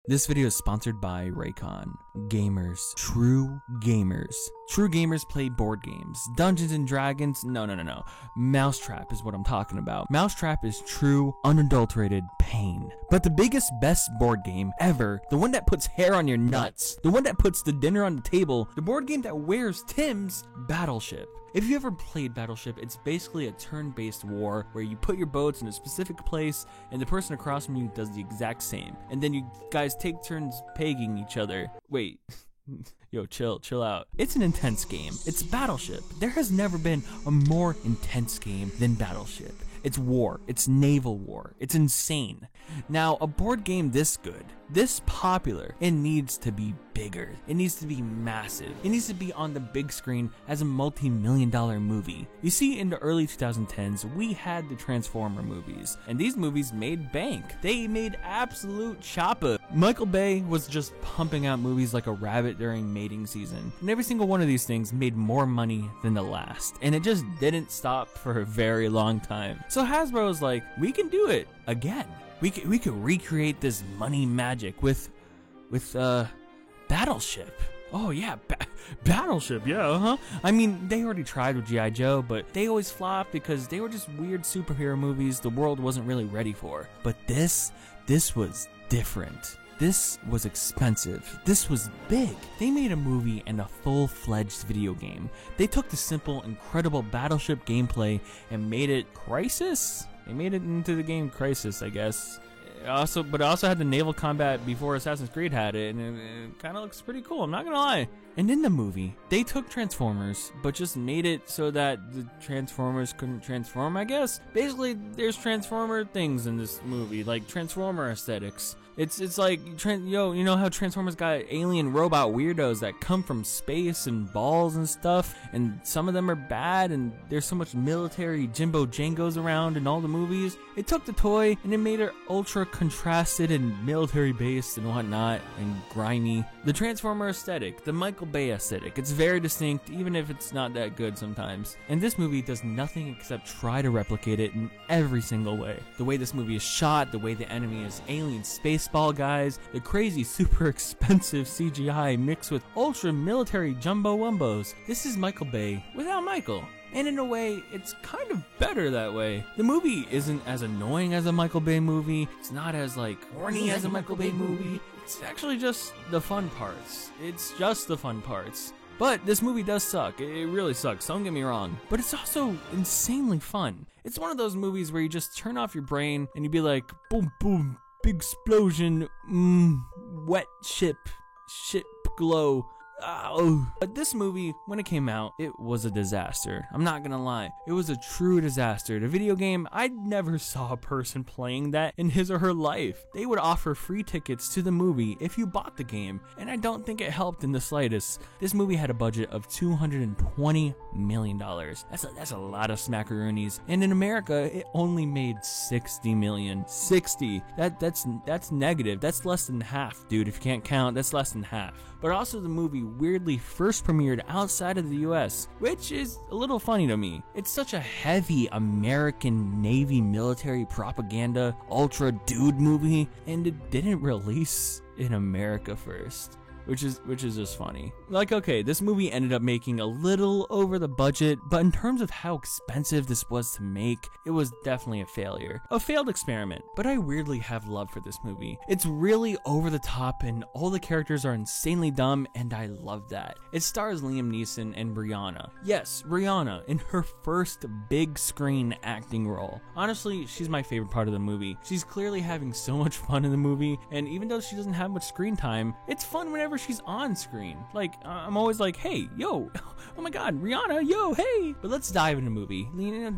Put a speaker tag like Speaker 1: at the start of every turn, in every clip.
Speaker 1: This video is sponsored by Raycon. Gamers. True gamers. True gamers play board games. Dungeons and Dragons? No. Mousetrap is what I'm talking about. Mousetrap is true, unadulterated pain. But the biggest, best board game ever, the one that puts hair on your nuts, the one that puts the dinner on the table, the board game that wears Tim's, Battleship. If you ever played Battleship, it's basically a turn-based war where you put your boats in a specific place and the person across from you does the exact same. And then you guys take turns pegging each other. Wait. Yo, chill out. It's an intense game. It's Battleship. There has never been a more intense game than Battleship. It's war. It's naval war. It's insane. Now, a board game this good, this popular, it needs to be bigger. It needs to be massive. It needs to be on the big screen as a multi-million-dollar movie. You see, in the early 2010s, we had the Transformer movies, and these movies made bank. They made absolute choppa. Michael Bay was just pumping out movies like a rabbit during mating season, and every single one of these things made more money than the last, and it just didn't stop for a very long time. So Hasbro was like, we can do it again. We could recreate this money magic with Battleship. Oh yeah, Battleship, yeah, I mean, they already tried with G.I. Joe, but they always flopped because they were just weird superhero movies the world wasn't really ready for. But this was different. This was expensive. This was big. They made a movie and a full-fledged video game. They took the simple, incredible Battleship gameplay and made it Crisis? They made it into the game Crisis, I guess. But it also had the naval combat before Assassin's Creed had it, and it kind of looks pretty cool, I'm not gonna lie. And in the movie, they took Transformers, but just made it so that the Transformers couldn't transform, I guess? Basically, there's Transformer things in this movie, like Transformer aesthetics. It's like, you know how Transformers got alien robot weirdos that come from space and balls and stuff, and some of them are bad, and there's so much military Jimbo Jangos around in all the movies. It took the toy, and it made it ultra contrasted and military-based and whatnot, and grimy. The Transformer aesthetic, the Michael Bay aesthetic, it's very distinct, even if it's not that good sometimes. And this movie does nothing except try to replicate it in every single way. The way this movie is shot, the way the enemy is alien spaceball guys, the crazy super expensive CGI mixed with ultra military jumbo wumbos. This is Michael Bay without Michael. And in a way, it's kind of better that way. The movie isn't as annoying as a Michael Bay movie. It's not as corny as a Michael Bay movie. It's actually just the fun parts. It's just the fun parts. But this movie does suck. It really sucks, don't get me wrong. But it's also insanely fun. It's one of those movies where you just turn off your brain and you be like, boom, boom, big explosion, wet ship glow. But this movie, when it came out, it was a disaster. I'm not gonna lie. It was a true disaster. The video game, I never saw a person playing that in his or her life. They would offer free tickets to the movie if you bought the game, and I don't think it helped in the slightest. This movie had a budget of $220 million. That's a lot of smackaroonies. And in America, it only made $60 million. 60. That's negative. That's less than half, dude. If you can't count, that's less than half. But also the movie weirdly first premiered outside of the US, which is a little funny to me. It's such a heavy American Navy military propaganda, ultra dude movie, and it didn't release in America first. Which is just funny. Okay, this movie ended up making a little over the budget, but in terms of how expensive this was to make, it was definitely a failure. A failed experiment, but I weirdly have love for this movie. It's really over the top and all the characters are insanely dumb, and I love that. It stars Liam Neeson and Rihanna. Yes, Rihanna in her first big screen acting role. Honestly, she's my favorite part of the movie. She's clearly having so much fun in the movie, and even though she doesn't have much screen time, it's fun whenever she's on screen. I'm always like, hey, yo, oh my god, Rihanna, yo, hey. But let's dive into the movie.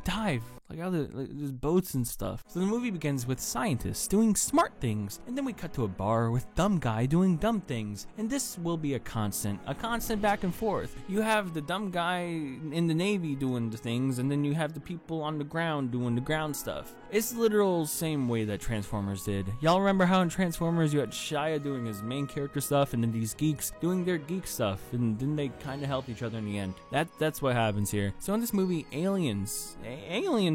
Speaker 1: Dive. There's boats and stuff. So the movie begins with scientists doing smart things, and then we cut to a bar with dumb guy doing dumb things. And this will be a constant back and forth. You have the dumb guy in the Navy doing the things, and then you have the people on the ground doing the ground stuff. It's literal same way that Transformers did. Y'all remember how in Transformers you had Shia doing his main character stuff, and then these geeks doing their geek stuff, and then they kind of help each other in the end. That's what happens here. So in this movie, aliens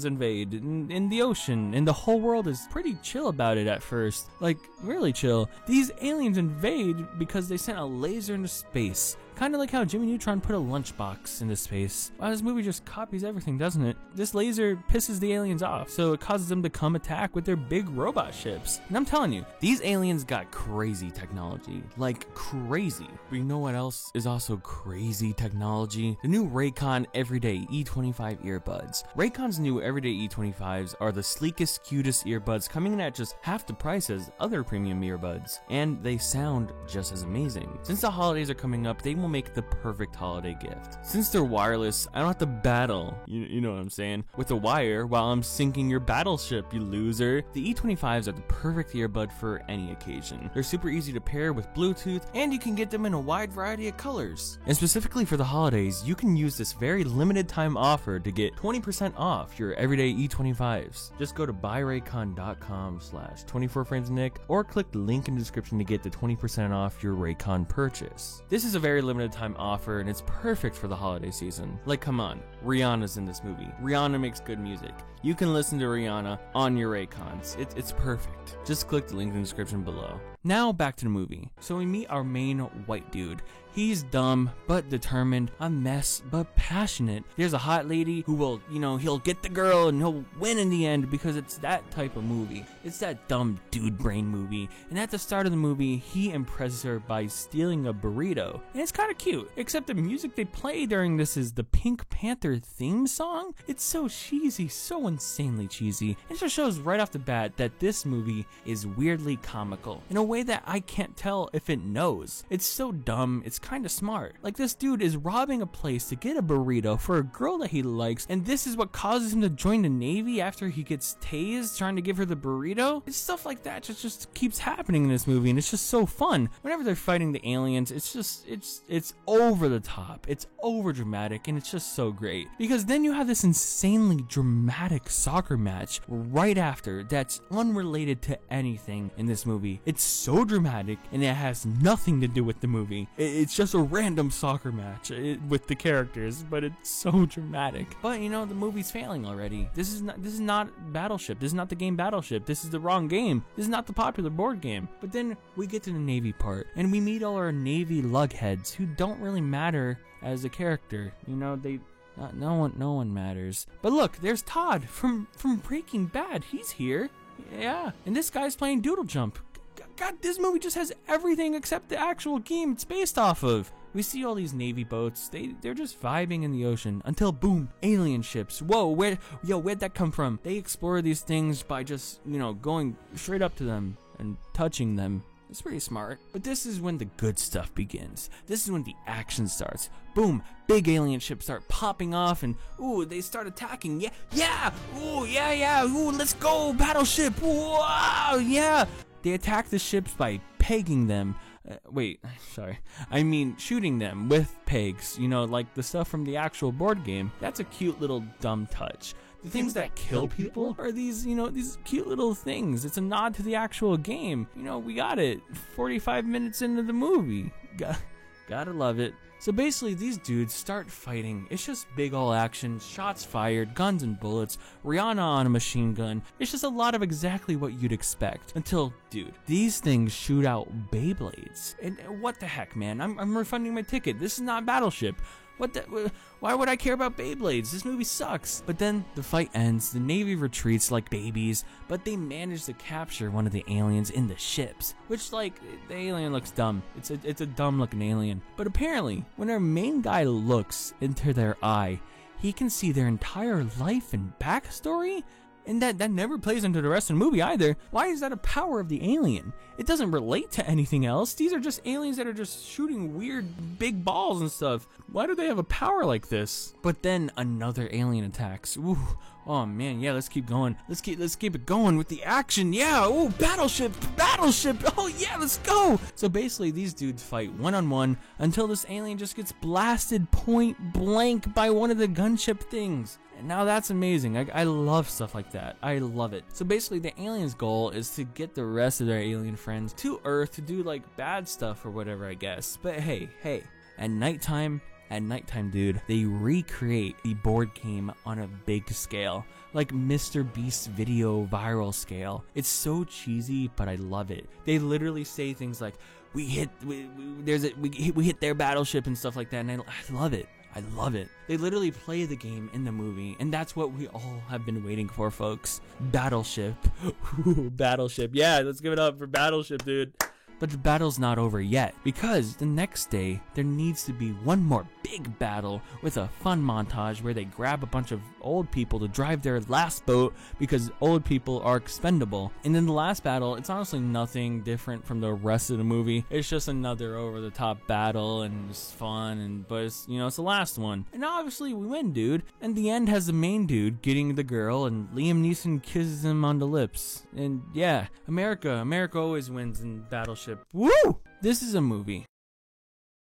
Speaker 1: invade in the ocean, and the whole world is pretty chill about it at first, like really chill. These aliens invade because they sent a laser into space. Kind of like how Jimmy Neutron put a lunchbox into space. Wow, this movie just copies everything, doesn't it? This laser pisses the aliens off, so it causes them to come attack with their big robot ships. And I'm telling you, these aliens got crazy technology. Like, crazy. But you know what else is also crazy technology? The new Raycon Everyday E25 earbuds. Raycon's new Everyday E25s are the sleekest, cutest earbuds, coming in at just half the price as other premium earbuds. And they sound just as amazing. Since the holidays are coming up, they will make the perfect holiday gift. Since they're wireless, I don't have to battle, you know what I'm saying, with a wire while I'm sinking your battleship, you loser. The E25s are the perfect earbud for any occasion. They're super easy to pair with Bluetooth, and you can get them in a wide variety of colors. And specifically for the holidays, you can use this very limited time offer to get 20% off your everyday E25s. Just go to buyraycon.com/24framesnick or click the link in the description to get the 20% off your Raycon purchase. This is a very limited time offer, and it's perfect for the holiday season. Like, come on, Rihanna's in this movie. Rihanna makes good music. You can listen to Rihanna on your Raycons. It's perfect. Just click the link in the description below. Now back to the movie. So we meet our main white dude. He's dumb but determined, a mess but passionate. There's a hot lady who will, he'll get the girl and he'll win in the end because it's that type of movie. It's that dumb dude brain movie. And at the start of the movie, he impresses her by stealing a burrito. And it's kind of cute, except the music they play during this is the Pink Panther theme song. It's so cheesy, so insanely cheesy. It just shows right off the bat that this movie is weirdly comical in a way that I can't tell if it knows. It's so dumb, it's kind of smart. Like, this dude is robbing a place to get a burrito for a girl that he likes, and this is what causes him to join the Navy after he gets tased trying to give her the burrito. It's stuff like that just keeps happening in this movie, and it's just so fun. Whenever they're fighting the aliens, it's over the top, it's over dramatic, and it's just so great. Because then you have this insanely dramatic soccer match right after that's unrelated to anything in this movie. It's so dramatic, and it has nothing to do with the movie. It's just a random soccer match with the characters, but it's so dramatic. But the movie's failing already. This is not Battleship. This is not the game Battleship. This is the wrong game. This is not the popular board game. But then we get to the Navy part, and we meet all our Navy lugheads who don't really matter as a character. No one matters. But look, there's Todd from Breaking Bad. He's here. Yeah, and this guy's playing Doodle Jump. God, this movie just has everything except the actual game it's based off of. We see all these Navy boats, they're just vibing in the ocean until boom, alien ships. Whoa, where'd that come from? They explore these things by just, going straight up to them and touching them. It's pretty smart. But this is when the good stuff begins. This is when the action starts. Boom, big alien ships start popping off, and ooh, they start attacking. Yeah, ooh, yeah, ooh, let's go, battleship, wow, yeah. They attack the ships by pegging them. Shooting them with pegs, like the stuff from the actual board game. That's a cute little dumb touch. The things that kill people are these, these cute little things. It's a nod to the actual game. We got it 45 minutes into the movie. Gotta love it. So basically, these dudes start fighting. It's just big ol' action, shots fired, guns and bullets, Rihanna on a machine gun. It's just a lot of exactly what you'd expect. Until, dude, these things shoot out Beyblades. And what the heck, man? I'm refunding my ticket. This is not Battleship. Why would I care about Beyblades? This movie sucks. But then the fight ends, the Navy retreats like babies, but they manage to capture one of the aliens in the ships, which, the alien looks dumb. It's a dumb looking alien. But apparently, when our main guy looks into their eye, he can see their entire life and backstory. And that never plays into the rest of the movie either. Why is that a power of the alien? It doesn't relate to anything else. These are just aliens that are just shooting weird big balls and stuff. Why do they have a power like this? But then another alien attacks. Ooh, oh man, yeah, let's keep going. Let's keep it going with the action. Yeah, ooh, battleship. Oh yeah, let's go. So basically, these dudes fight one-on-one until this alien just gets blasted point blank by one of the gunship things. Now that's amazing. I love stuff like that. I love it. So basically the aliens' goal is to get the rest of their alien friends to Earth to do like bad stuff or whatever, I guess. But hey, at nighttime, dude, they recreate the board game on a big scale, like Mr. Beast's video viral scale. It's so cheesy, but I love it. They literally say things like, we hit their battleship and stuff like that, and I love it. I love it. They literally play the game in the movie, and that's what we all have been waiting for, folks. Battleship. Ooh, Battleship. Yeah, let's give it up for Battleship, dude. But the battle's not over yet, because the next day, there needs to be one more big battle with a fun montage where they grab a bunch of old people to drive their last boat because old people are expendable. And in the last battle, it's honestly nothing different from the rest of the movie. It's just another over-the-top battle, and it's fun, but it's, it's the last one. And obviously we win, dude. And the end has the main dude getting the girl, and Liam Neeson kisses him on the lips. And yeah, America always wins in Battleship. Woo! This is a movie.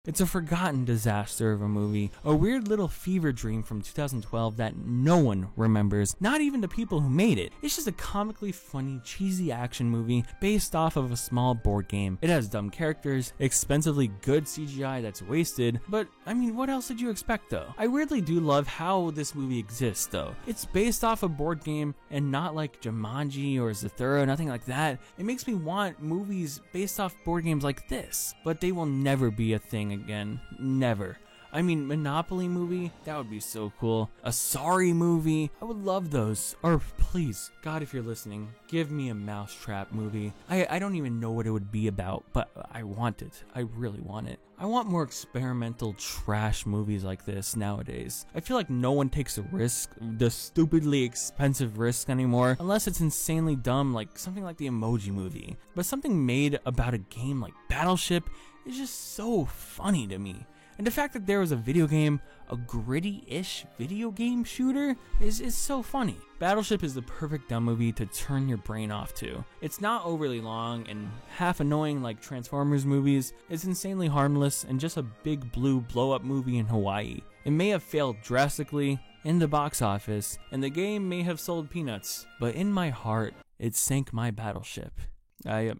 Speaker 1: It's a forgotten disaster of a movie, a weird little fever dream from 2012 that no one remembers, not even the people who made it. It's just a comically funny, cheesy action movie based off of a small board game. It has dumb characters, expensively good CGI that's wasted, but I mean, what else did you expect though? I weirdly do love how this movie exists though. It's based off a board game and not like Jumanji or Zathura, nothing like that. It makes me want movies based off board games like this, but they will never be a thing again. Never. I mean, Monopoly movie, that would be so cool. A Sorry movie, I would love those. Or please, God, if you're listening, give me a Mousetrap movie. I don't even know what it would be about, but I want it. I really want it. I want more experimental trash movies like this nowadays. I feel like no one takes the stupidly expensive risk anymore, unless it's insanely dumb, like something like the Emoji Movie. But something made about a game like Battleship is just so funny to me. And the fact that there was a video game, a gritty-ish video game shooter, is so funny. Battleship is the perfect dumb movie to turn your brain off to. It's not overly long and half annoying like Transformers movies. It's insanely harmless and just a big blue blow-up movie in Hawaii. It may have failed drastically in the box office, and the game may have sold peanuts, but in my heart, it sank my battleship. I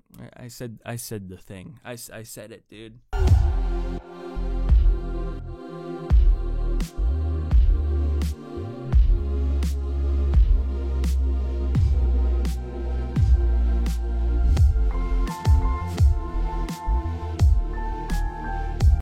Speaker 1: said the thing. I said it, dude.